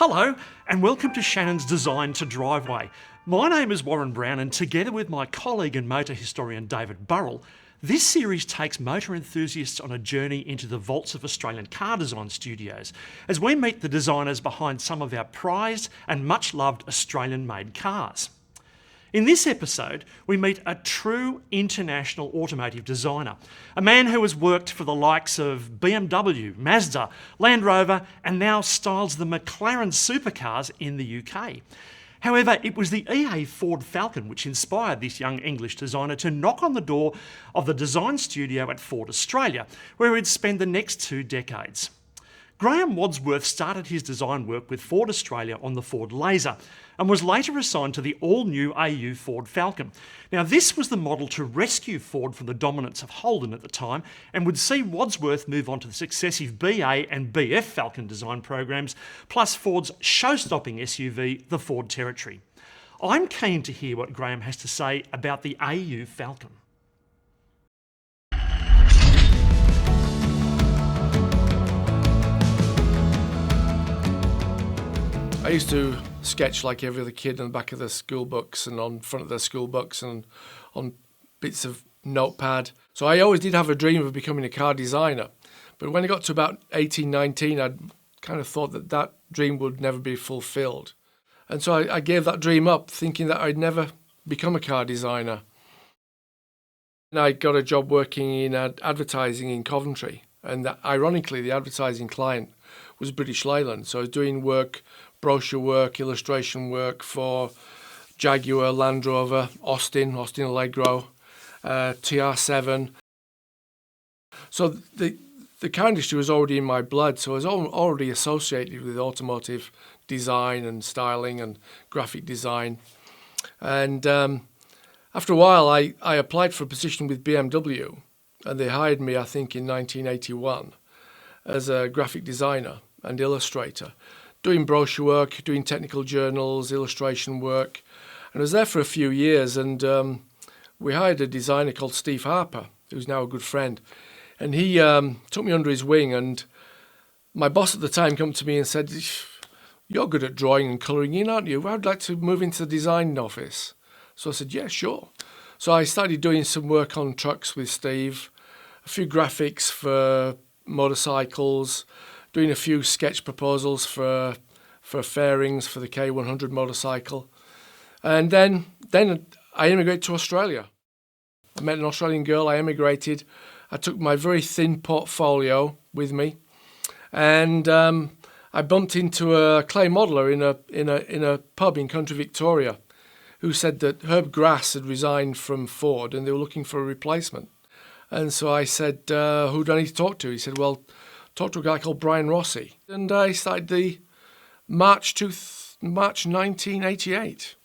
Hello and welcome to Shannon's Design to Driveway. My name is Warren Brown and together with my colleague and motor historian David Burrell, this series takes motor enthusiasts on a journey into the vaults of Australian car design studios as we meet the designers behind some of our prized and much loved Australian-made cars. In this episode, we meet a true international automotive designer, a man who has worked for the likes of BMW, Mazda, Land Rover, and now styles the McLaren supercars in the UK. However, it was the EA Ford Falcon which inspired this young English designer to knock on the door of the design studio at Ford Australia, where he'd spend the next 2 decades. Graham Wadsworth started his design work with Ford Australia on the Ford Laser and was later assigned to the all-new AU Ford Falcon. Now this was the model to rescue Ford from the dominance of Holden at the time and would see Wadsworth move on to the successive BA and BF Falcon design programs, plus Ford's show-stopping SUV, the Ford Territory. I'm keen to hear what Graham has to say about the AU Falcon. I used to sketch like every other kid on the back of their school books and on front of their school books and on bits of notepad. So I always did have a dream of becoming a car designer. But when I got to about 18, 19, I kind of thought that that dream would never be fulfilled. And so I gave that dream up, thinking that I'd never become a car designer. And I got a job working in advertising in Coventry. And ironically, the advertising client was British Leyland. So I was doing work, brochure work, illustration work for Jaguar, Land Rover, Austin Allegro, TR7. So the car industry was already in my blood, so I was already associated with automotive design and styling and graphic design. And after a while, I applied for a position with BMW, and they hired me, I think, in 1981 as a graphic designer and illustrator, doing brochure work, doing technical journals, illustration work. And I was there for a few years, and we hired a designer called Steve Harper, who's now a good friend. And he took me under his wing, and my boss at the time came to me and said, "You're good at drawing and colouring in, aren't you? I'd like to move into the design office." So I said, "Yeah, sure." So I started doing some work on trucks with Steve, a few graphics for motorcycles, doing a few sketch proposals for fairings for the K100 motorcycle. And then I immigrated to Australia. I met an Australian girl, I emigrated. I took my very thin portfolio with me, and I bumped into a clay modeller in a pub in Country Victoria who said that Herb Grass had resigned from Ford and they were looking for a replacement. And so I said, "Who do I need to talk to?" He said, "Well, talk to a guy called Brian Rossi." And I started the March 1988.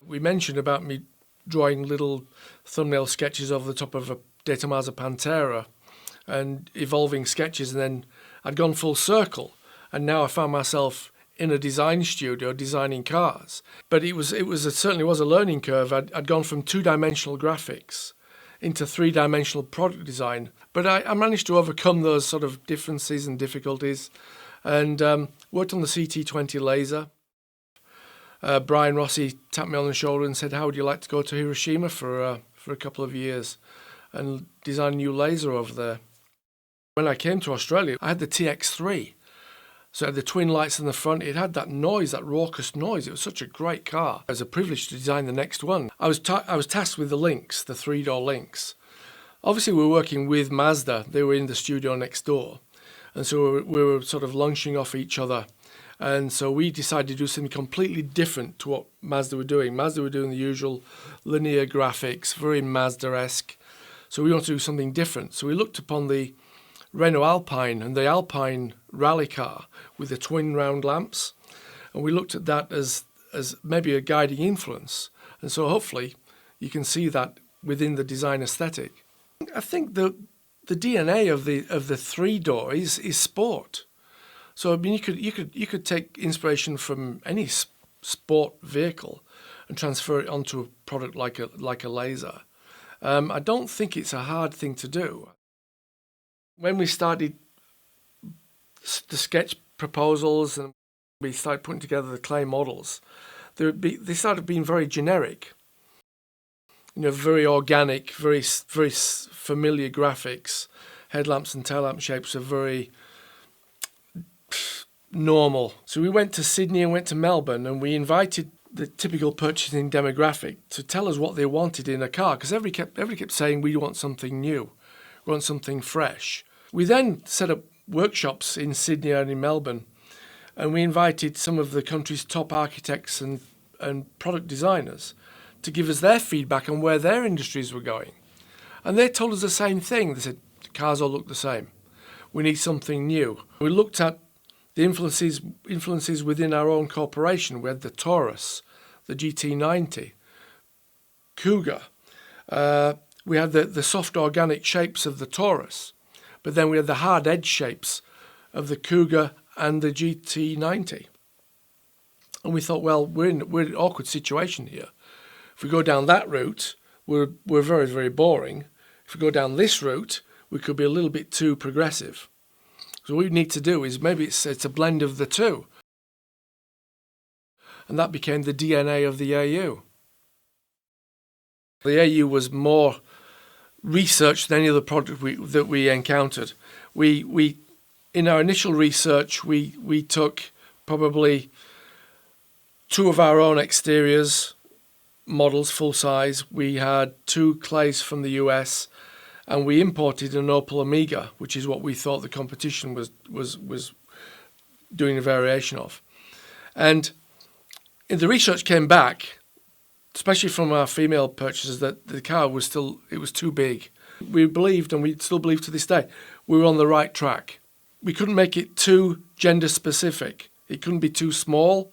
We mentioned about me drawing little thumbnail sketches over the top of a De Tomaso Pantera and evolving sketches, and then I'd gone full circle, and now I found myself in a design studio designing cars. But it certainly was a learning curve. I'd gone from 2-dimensional graphics into 3-dimensional product design. But I managed to overcome those sort of differences and difficulties, and worked on the CT20 laser. Brian Rossi tapped me on the shoulder and said, "How would you like to go to Hiroshima for a couple of years and design a new laser over there?" When I came to Australia, I had the TX3. So it had the twin lights in the front. It had that noise, that raucous noise. It was such a great car. It was a privilege to design the next one. I was tasked with the Lynx, the 3-door Lynx. Obviously, we were working with Mazda. They were in the studio next door. And so we were sort of lunching off each other. And so we decided to do something completely different to what Mazda were doing. Mazda were doing the usual linear graphics, very Mazda-esque. So we wanted to do something different. So we looked upon the Renault Alpine and the Alpine rally car with the twin round lamps, and we looked at that as maybe a guiding influence. And so hopefully you can see that within the design aesthetic. I think the DNA of the 3-door is sport. So I mean, you could take inspiration from any sport vehicle and transfer it onto a product like a laser. I don't think it's a hard thing to do. When we started the sketch proposals, and We started putting together the clay models. They started being very generic, very organic, very familiar graphics. Headlamps and tail lamp shapes are very normal. So we went to Sydney and went to Melbourne, and we invited the typical purchasing demographic to tell us what they wanted in a car, because everybody kept saying, we want something new, we want something fresh. We then set up workshops in Sydney and in Melbourne, and we invited some of the country's top architects and product designers to give us their feedback on where their industries were going. And they told us the same thing. They said, the cars all look the same. We need something new. We looked at the influences within our own corporation. We had the Taurus, the GT90, Cougar. We had the soft organic shapes of the Taurus, but then we had the hard edge shapes of the Cougar and the GT90. And we thought, well, we're in an awkward situation here. If we go down that route, we're very, very boring. If we go down this route, we could be a little bit too progressive. So what we need to do is maybe it's a blend of the two. And that became the DNA of the AU. The AU was more research than any other product that we encountered. We in our initial research, we took probably 2 of our own exteriors models, full size. We had 2 clays from the US, and we imported an Opel Omega, which is what we thought the competition was doing a variation of. And the research came back, especially from our female purchasers, that the car was too big. We believed, and we still believe to this day, we were on the right track. We couldn't make it too gender specific. It couldn't be too small.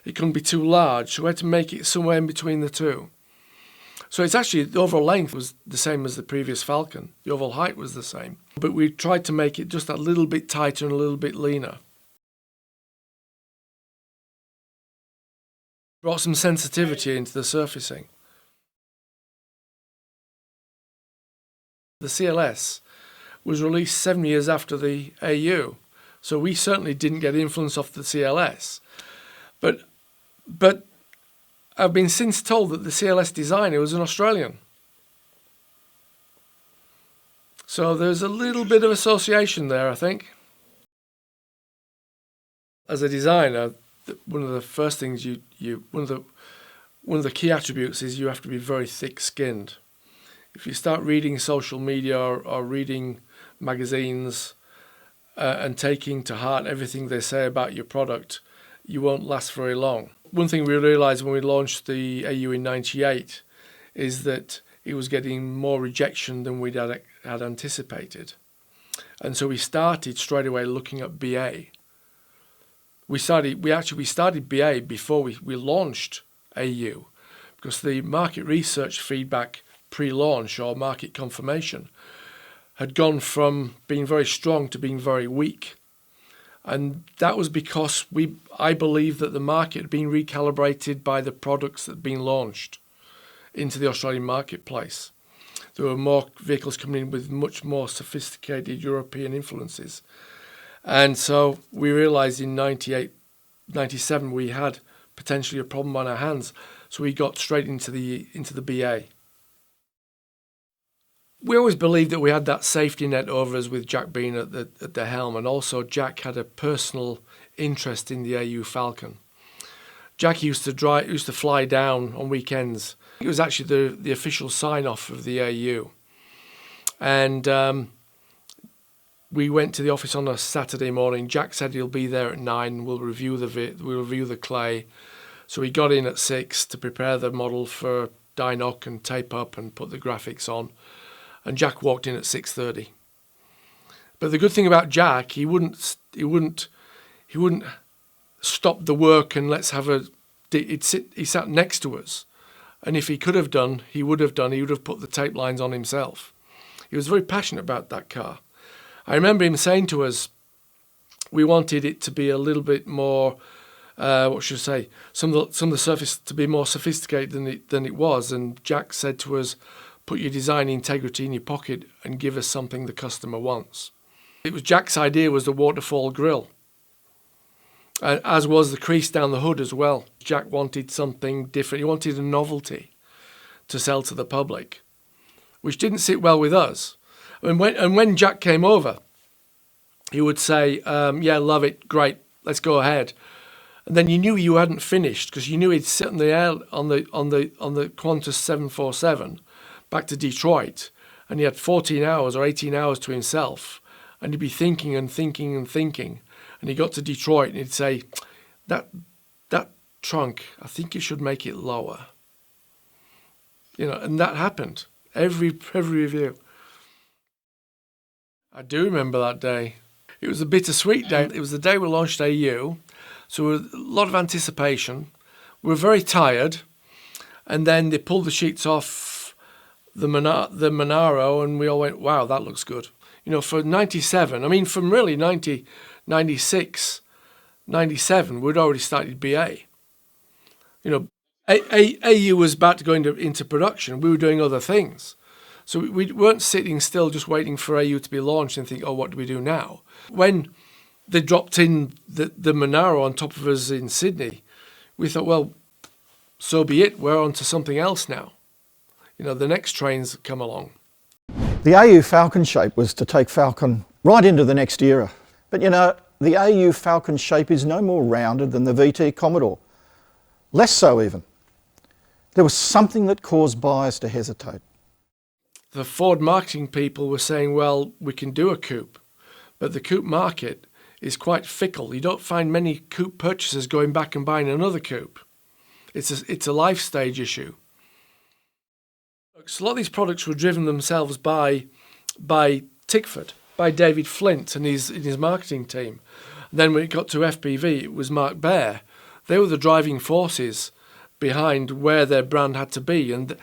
It couldn't be too large. So we had to make it somewhere in between the two. So it's actually, the overall length was the same as the previous Falcon. The overall height was the same. But we tried to make it just a little bit tighter and a little bit leaner. Brought some sensitivity into the surfacing. The CLS was released 7 years after the AU, so we certainly didn't get influence off the CLS. But I've been since told that the CLS designer was an Australian. So there's a little bit of association there, I think. As a designer, one of the first things one of the key attributes is you have to be very thick-skinned. If you start reading social media or reading magazines and taking to heart everything they say about your product, you won't last very long. One thing we realised when we launched the AU in '98 is that it was getting more rejection than we'd had anticipated. And so we started straight away looking at BA. We started BA before we launched AU, because the market research feedback pre-launch or market confirmation had gone from being very strong to being very weak. And that was because I believe that the market had been recalibrated by the products that had been launched into the Australian marketplace. There were more vehicles coming in with much more sophisticated European influences. And so we realised in 98, 97 we had potentially a problem on our hands. So we got straight into the BA. We always believed that we had that safety net over us with Jack Bean at the helm, and also Jack had a personal interest in the AU Falcon. Jack used to fly down on weekends. It was actually the official sign-off of the AU. And we went to the office on a Saturday morning. Jack said he'll be there at 9. We'll review the clay. So we got in at 6 to prepare the model for dynoc and tape up and put the graphics on. And Jack walked in at 6:30. But the good thing about Jack, he wouldn't stop the work and let's have a. He sat next to us, and if he could have done, he would have done. He would have put the tape lines on himself. He was very passionate about that car. I remember him saying to us, we wanted it to be a little bit more. What should I say? Some of the surface to be more sophisticated than it was, and Jack said to us, put your design integrity in your pocket and give us something the customer wants. It was Jack's idea was the waterfall grille. as was the crease down the hood as well. Jack wanted something different. He wanted a novelty to sell to the public, which didn't sit well with us. And when Jack came over, he would say, "Yeah, love it, great, let's go ahead." And then you knew you hadn't finished because you knew he'd sit in the air on the Qantas 747 back to Detroit, and he had 14 hours or 18 hours to himself, and he'd be thinking and thinking and thinking. And he got to Detroit and he'd say, that trunk, I think you should make it lower. And that happened. Every review. I do remember that day. It was a bittersweet day. It was the day we launched AU, so a lot of anticipation. We were very tired, and then they pulled the sheets off the Monaro, and we all went, "Wow, that looks good." For 97, I mean, from really 96, 97, we'd already started BA. AU was about to go into production. We were doing other things. So we weren't sitting still just waiting for AU to be launched and think, "Oh, what do we do now?" When they dropped in the Monaro on top of us in Sydney, we thought, well, so be it. We're on to something else now. The next trains come along. The AU Falcon shape was to take Falcon right into the next era. But the AU Falcon shape is no more rounded than the VT Commodore. Less so even. There was something that caused buyers to hesitate. The Ford marketing people were saying, well, we can do a coupe, but the coupe market is quite fickle. You don't find many coupe purchasers going back and buying another coupe. It's a life stage issue. So a lot of these products were driven themselves by Tickford, by David Flint and his marketing team. And then when it got to FPV, it was Mark Baer. They were the driving forces behind where their brand had to be. And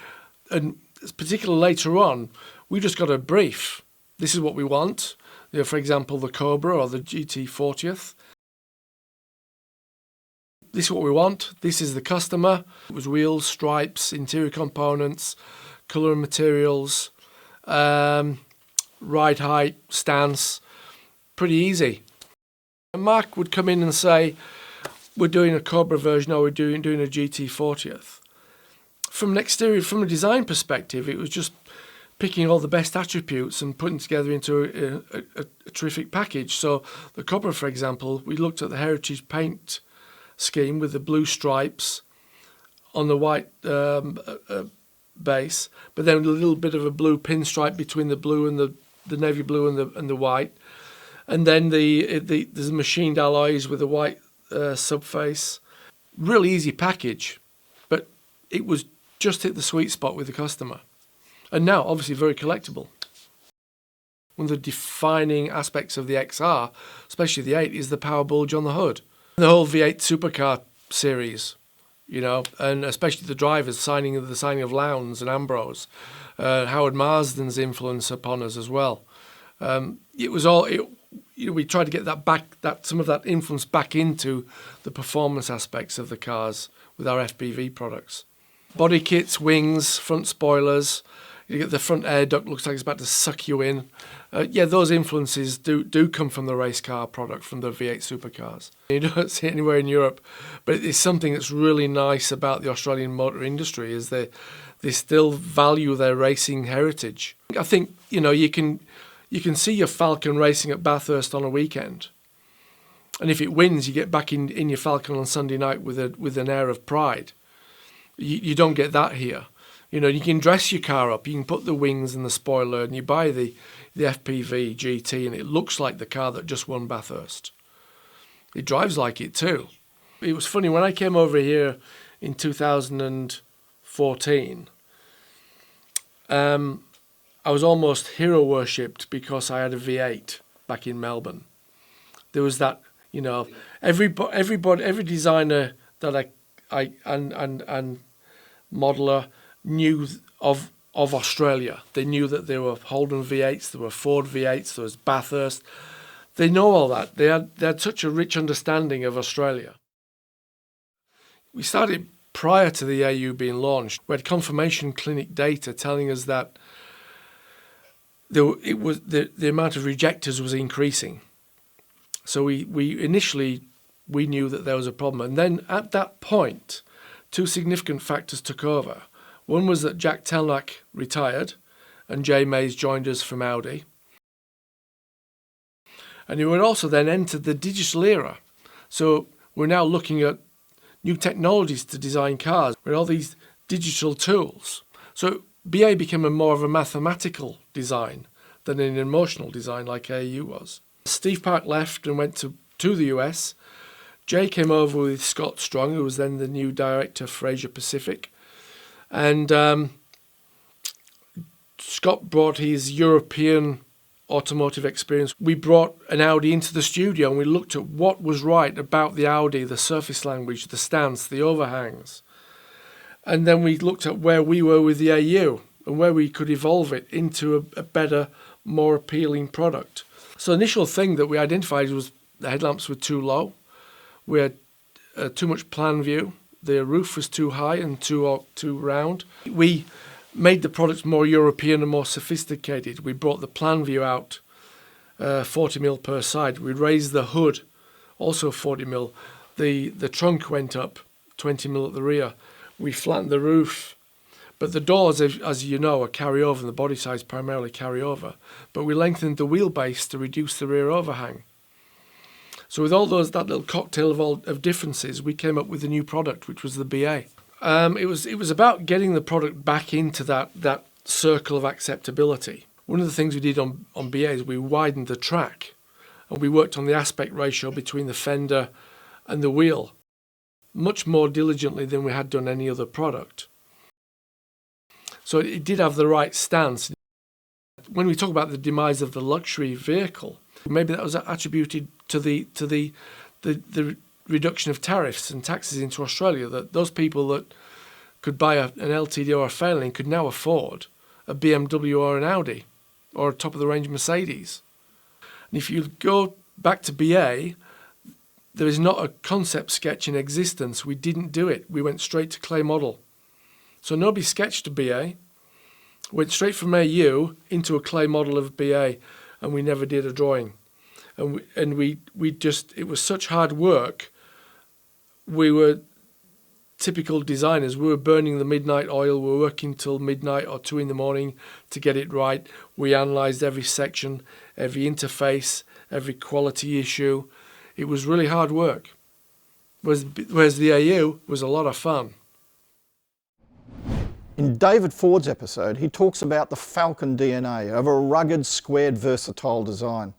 particularly later on, we just got a brief. This is what we want. For example, the Cobra or the GT40th. This is what we want. This is the customer. It was wheels, stripes, interior components, colour and materials, ride height, stance. Pretty easy. And Mark would come in and say, "We're doing a Cobra version, or we're doing a GT40th." From a design perspective, it was just picking all the best attributes and putting together into a terrific package. So the Cobra, for example, we looked at the heritage paint scheme with the blue stripes on the white base, but then a little bit of a blue pinstripe between the blue and the navy blue and the white, and then the machined alloys with the white subface. Really easy package, but it was just hit the sweet spot with the customer. And now, obviously, very collectible. One of the defining aspects of the XR, especially the 8, is the power bulge on the hood. The whole V8 supercar series, and especially the drivers, the signing of Lowndes and Ambrose, Howard Marsden's influence upon us as well. It was all. We tried to get some of that influence back into the performance aspects of the cars with our FPV products. Body kits, wings, front spoilers. You get the front air duct looks like it's about to suck you in. Those influences do come from the race car product, from the V8 supercars. You don't see it anywhere in Europe, but it's something that's really nice about the Australian motor industry is they still value their racing heritage. I think you can see your Falcon racing at Bathurst on a weekend, and if it wins, you get back in your Falcon on Sunday night with an air of pride. You don't get that here. You can dress your car up, you can put the wings and the spoiler, and you buy the FPV GT, and it looks like the car that just won Bathurst. It drives like it too. It was funny, when I came over here in 2014, I was almost hero worshipped because I had a V8 back in Melbourne. There was that, every designer that I modeler knew of Australia. They knew that there were Holden V8s, there were Ford V8s, there was Bathurst. They know all that. They had such a rich understanding of Australia. We started prior to the AU being launched. We had confirmation clinic data telling us that the amount of rejectors was increasing. So we initially we knew that there was a problem. And then at that point, two significant factors took over. One was that Jack Telnack retired and Jay Mays joined us from Audi. And we had also then entered the digital era. So we're now looking at new technologies to design cars with all these digital tools. So BA became more of a mathematical design than an emotional design like AU was. Steve Park left and went to the US. Jay came over with Scott Strong, who was then the new director for Asia Pacific. And Scott brought his European automotive experience. We brought an Audi into the studio and we looked at what was right about the Audi, the surface language, the stance, the overhangs. And then we looked at where we were with the AU and where we could evolve it into a better, more appealing product. So the initial thing that we identified was the headlamps were too low. We had too much plan view. The roof was too high and too round. We made the product more European and more sophisticated. We brought the plan view out 40mm per side. We raised the hood, also 40mm. The trunk went up 20mm at the rear. We flattened the roof. But the doors, as you know, are carryover and the body size primarily carryover. But we lengthened the wheelbase to reduce the rear overhang. So with all that little cocktail of differences, we came up with a new product, which was the BA. It was about getting the product back into that circle of acceptability. One of the things we did on BA is we widened the track, and we worked on the aspect ratio between the fender and the wheel much more diligently than we had done any other product. So it did have the right stance. When we talk about the demise of the luxury vehicle, maybe that was attributed to the reduction of tariffs and taxes into Australia, that those people that could buy an LTD or a Fairlane could now afford a BMW or an Audi or a top-of-the-range Mercedes. And if you go back to BA, there is not a concept sketch in existence. We didn't do it. We went straight to clay model. So nobody sketched a BA. Went straight from AU into a clay model of BA, and we never did a drawing. And we just, it was such hard work. We were typical designers. We were burning the midnight oil. We were working till midnight or 2 a.m. to get it right. We analysed every section, every interface, every quality issue. It was really hard work. Whereas the AU was a lot of fun. In David Ford's episode, he talks about the Falcon DNA of a rugged, squared, versatile design.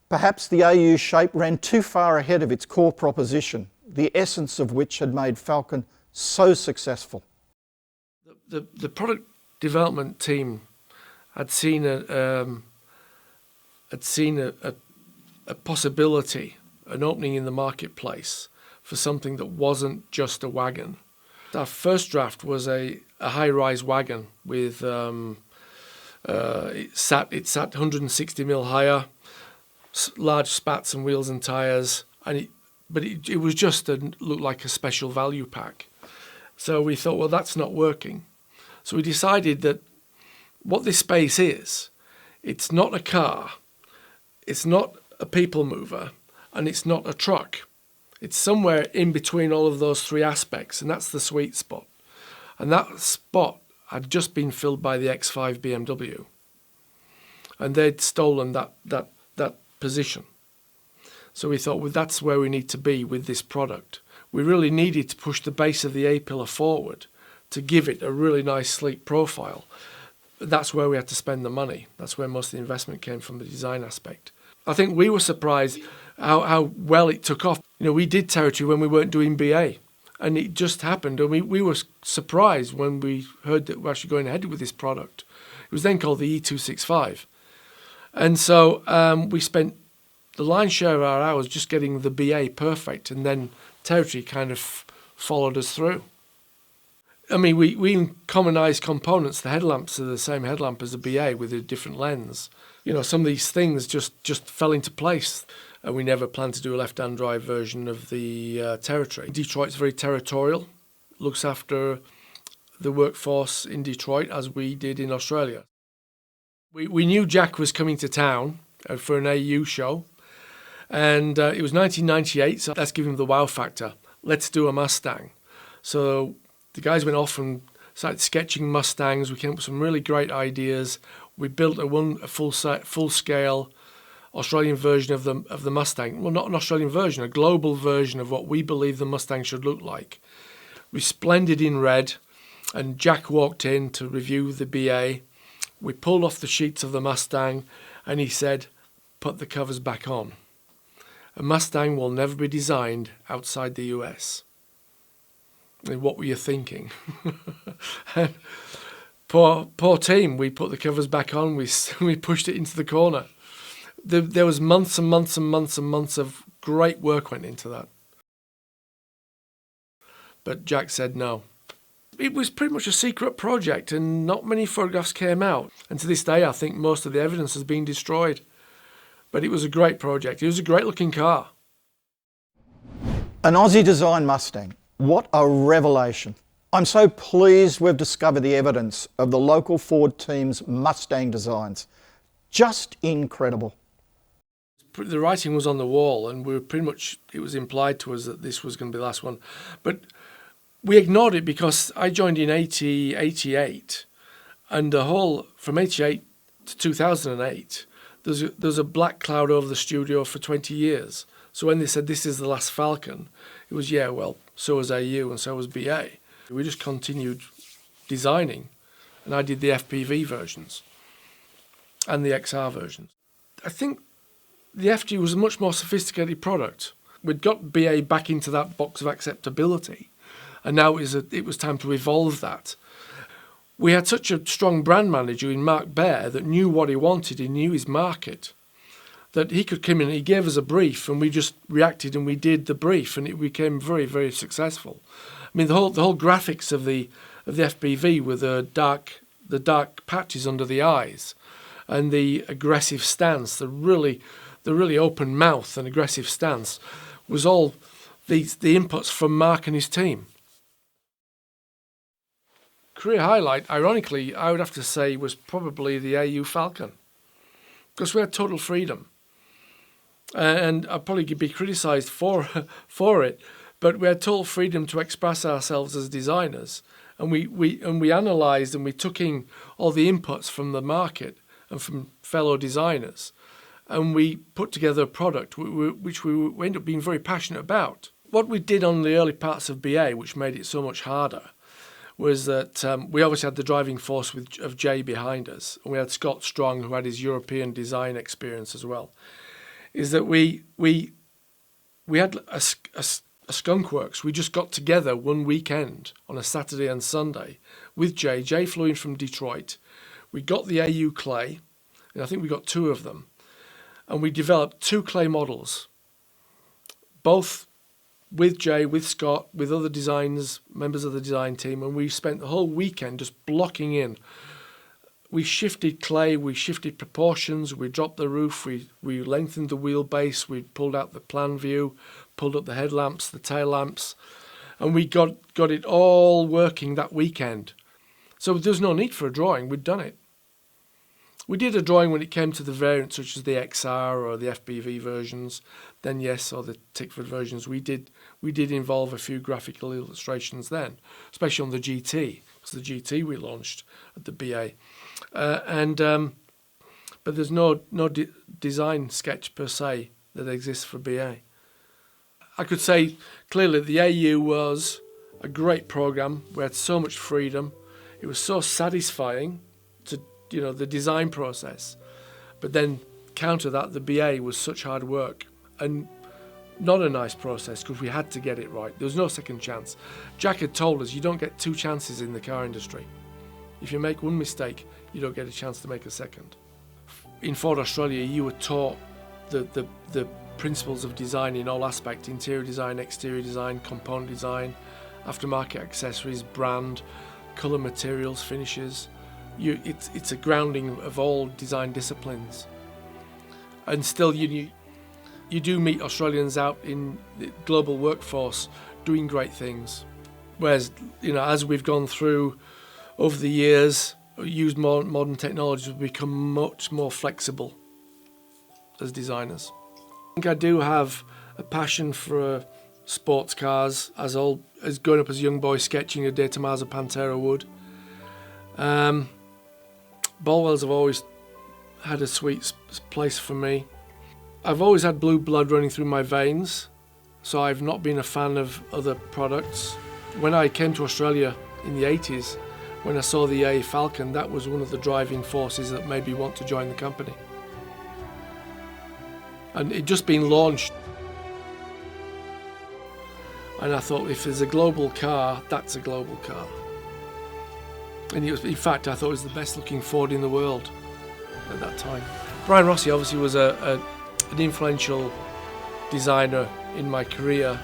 Perhaps the AU shape ran too far ahead of its core proposition, the essence of which had made Falcon so successful. The product development team had seen a possibility, an opening in the marketplace for something that wasn't just a wagon. Our first draft was a high-rise wagon with it sat 160mm higher, large spats and wheels and tyres, but it was just looked like a special value pack. So we thought, well, that's not working. So we decided that what this space is, it's not a car, it's not a people mover, and it's not a truck. It's somewhere in between all of those three aspects, and that's the sweet spot. And that spot had just been filled by the X5 BMW. And they'd stolen that position. So we thought, well, that's where we need to be with this product. We really needed to push the base of the A-pillar forward to give it a really nice, sleek profile. That's where we had to spend the money. That's where most of the investment came from, the design aspect. I think we were surprised how well it took off. You know, we did territory when we weren't doing BA, and it just happened. And we were surprised when we heard that we're actually going ahead with this product. It was then called the E265. And so we spent the lion's share of our hours just getting the BA perfect, and then territory kind of followed us through. I mean, we commonised components. The headlamps are the same headlamp as the BA with a different lens. You know, some of these things just fell into place. And we never planned to do a left-hand drive version of the Territory. Detroit's very territorial, looks after the workforce in Detroit as we did in Australia. We knew Jack was coming to town for an AU show, And it was 1998, so let's give him the wow factor. Let's do a Mustang. So the guys went off and started sketching Mustangs. We came up with some really great ideas. We built a full-scale Australian version of the Mustang. Well, not an Australian version, a global version of what we believe the Mustang should look like. Resplendent in red, and Jack walked in to review the BA. We pulled off the sheets of the Mustang, and he said, "Put the covers back on. A Mustang will never be designed outside the US." And what were you thinking? Poor team. We put the covers back on. We pushed it into the corner. There was months and months and months and months of great work went into that. But Jack said no. It was pretty much a secret project, and not many photographs came out. And to this day, I think most of the evidence has been destroyed. But it was a great project. It was a great-looking car. An Aussie design Mustang. What a revelation. I'm so pleased we've discovered the evidence of the local Ford team's Mustang designs. Just incredible. The writing was on the wall, and we were pretty much, it was implied to us that this was going to be the last one. But we ignored it because I joined in 88, and the whole, from 88 to 2008, there's a black cloud over the studio for 20 years. So when they said this is the last Falcon, it was, yeah, well, so was AU and so was BA. We just continued designing, and I did the FPV versions and the XR versions. I think the FG was a much more sophisticated product. We'd got BA back into that box of acceptability, and now it was time to evolve that. We had such a strong brand manager in Mark Baer that knew what he wanted, he knew his market, that he could come in and he gave us a brief and we just reacted and we did the brief, and it became very, very successful. I mean, the whole graphics of the FPV with the dark patches under the eyes and the aggressive stance, the really open mouth and aggressive stance was all the inputs from Mark and his team. Career highlight, ironically, I would have to say was probably the AU Falcon, because we had total freedom. And I'd probably be criticised for it, but we had total freedom to express ourselves as designers, and we analysed and we took in all the inputs from the market and from fellow designers, and we put together a product which we ended up being very passionate about. What we did on the early parts of BA, which made it so much harder, was that we obviously had the driving force of Jay behind us, and we had Scott Strong, who had his European design experience as well. Is that we had a skunk works. We just got together one weekend on a Saturday and Sunday with Jay. Jay flew in from Detroit. We got the AU clay, and I think we got 2 of them, and we developed 2 clay models, both with Jay, with Scott, with other designers, members of the design team, and we spent the whole weekend just blocking in. We shifted clay, we shifted proportions, we dropped the roof, we lengthened the wheelbase, we pulled out the plan view, pulled up the headlamps, the tail lamps, and we got it all working that weekend. So there's no need for a drawing, we'd done it. We did a drawing when it came to the variants such as the XR or the FPV versions, then yes, or the Tickford versions. We did involve a few graphical illustrations then, especially on the GT, because the GT we launched at the BA. But there's no design sketch per se that exists for BA. I could say clearly the AU was a great program. We had so much freedom. It was so satisfying to, the design process. But then counter that, the BA was such hard work and not a nice process because we had to get it right. There was no second chance. Jack had told us you don't get 2 chances in the car industry. If you make one mistake, you don't get a chance to make a second. In Ford Australia, you were taught the principles of design in all aspects: interior design, exterior design, component design, aftermarket accessories, brand, colour, materials, finishes. It's a grounding of all design disciplines. And still you do meet Australians out in the global workforce doing great things. Whereas, as we've gone through over the years, used more modern technologies, we've become much more flexible as designers. think I do have a passion for sports cars, as growing up as a young boy sketching a De Tomaso Pantera would. Bolwells have always had a sweet place for me. I've always had blue blood running through my veins, so I've not been a fan of other products. When I came to Australia in the 80s, when I saw the AE Falcon, that was one of the driving forces that made me want to join the company. And it just been launched. And I thought, if there's a global car, that's a global car. And in fact, I thought it was the best looking Ford in the world at that time. Brian Rossi obviously was an influential designer in my career,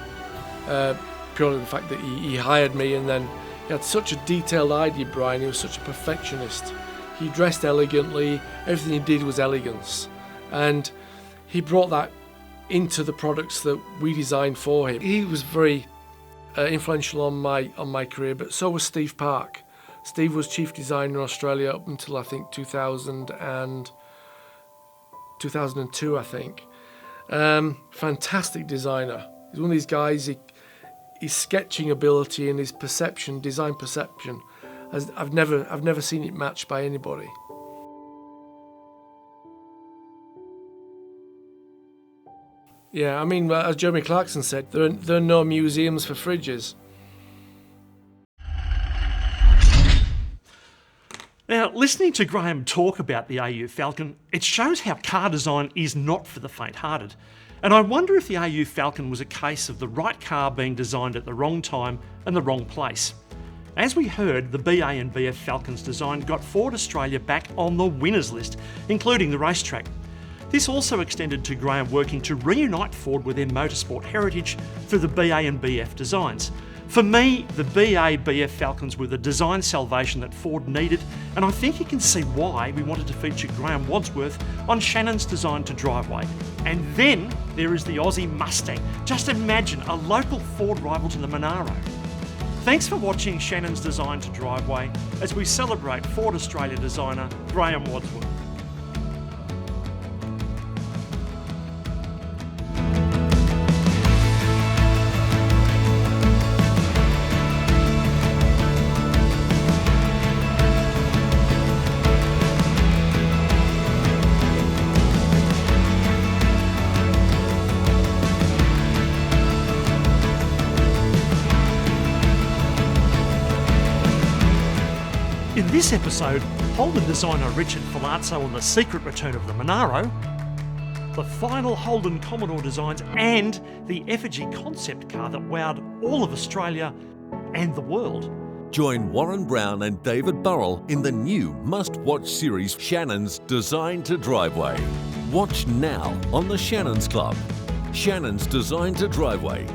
purely the fact that he hired me, and then he had such a detailed eye, Brian. He was such a perfectionist. He dressed elegantly, everything he did was elegance. And he brought that into the products that we designed for him. He was very influential on my career, but so was Steve Park. Steve was chief designer in Australia up until I think 2002, I think. Fantastic designer. He's one of these guys. His sketching ability and his design perception, I've never seen it matched by anybody. Yeah, I mean, as Jeremy Clarkson said, there are no museums for fridges. Now, listening to Graham talk about the AU Falcon, it shows how car design is not for the faint-hearted. And I wonder if the AU Falcon was a case of the right car being designed at the wrong time and the wrong place. As we heard, the BA and BF Falcon's design got Ford Australia back on the winners list, including the racetrack. This also extended to Graham working to reunite Ford with their motorsport heritage through the BA and BF designs. For me, the BA BF Falcons were the design salvation that Ford needed, and I think you can see why we wanted to feature Graham Wadsworth on Shannon's Design to Driveway. And then there is the Aussie Mustang. Just imagine a local Ford rival to the Monaro. Thanks for watching Shannon's Design to Driveway as we celebrate Ford Australia designer Graham Wadsworth. In this episode, Holden designer Richard Filazzo on the secret return of the Monaro, the final Holden Commodore designs, and the effigy concept car that wowed all of Australia and the world. Join Warren Brown and David Burrell in the new must-watch series Shannon's Design to Driveway. Watch now on the Shannon's Club. Shannon's Design to Driveway.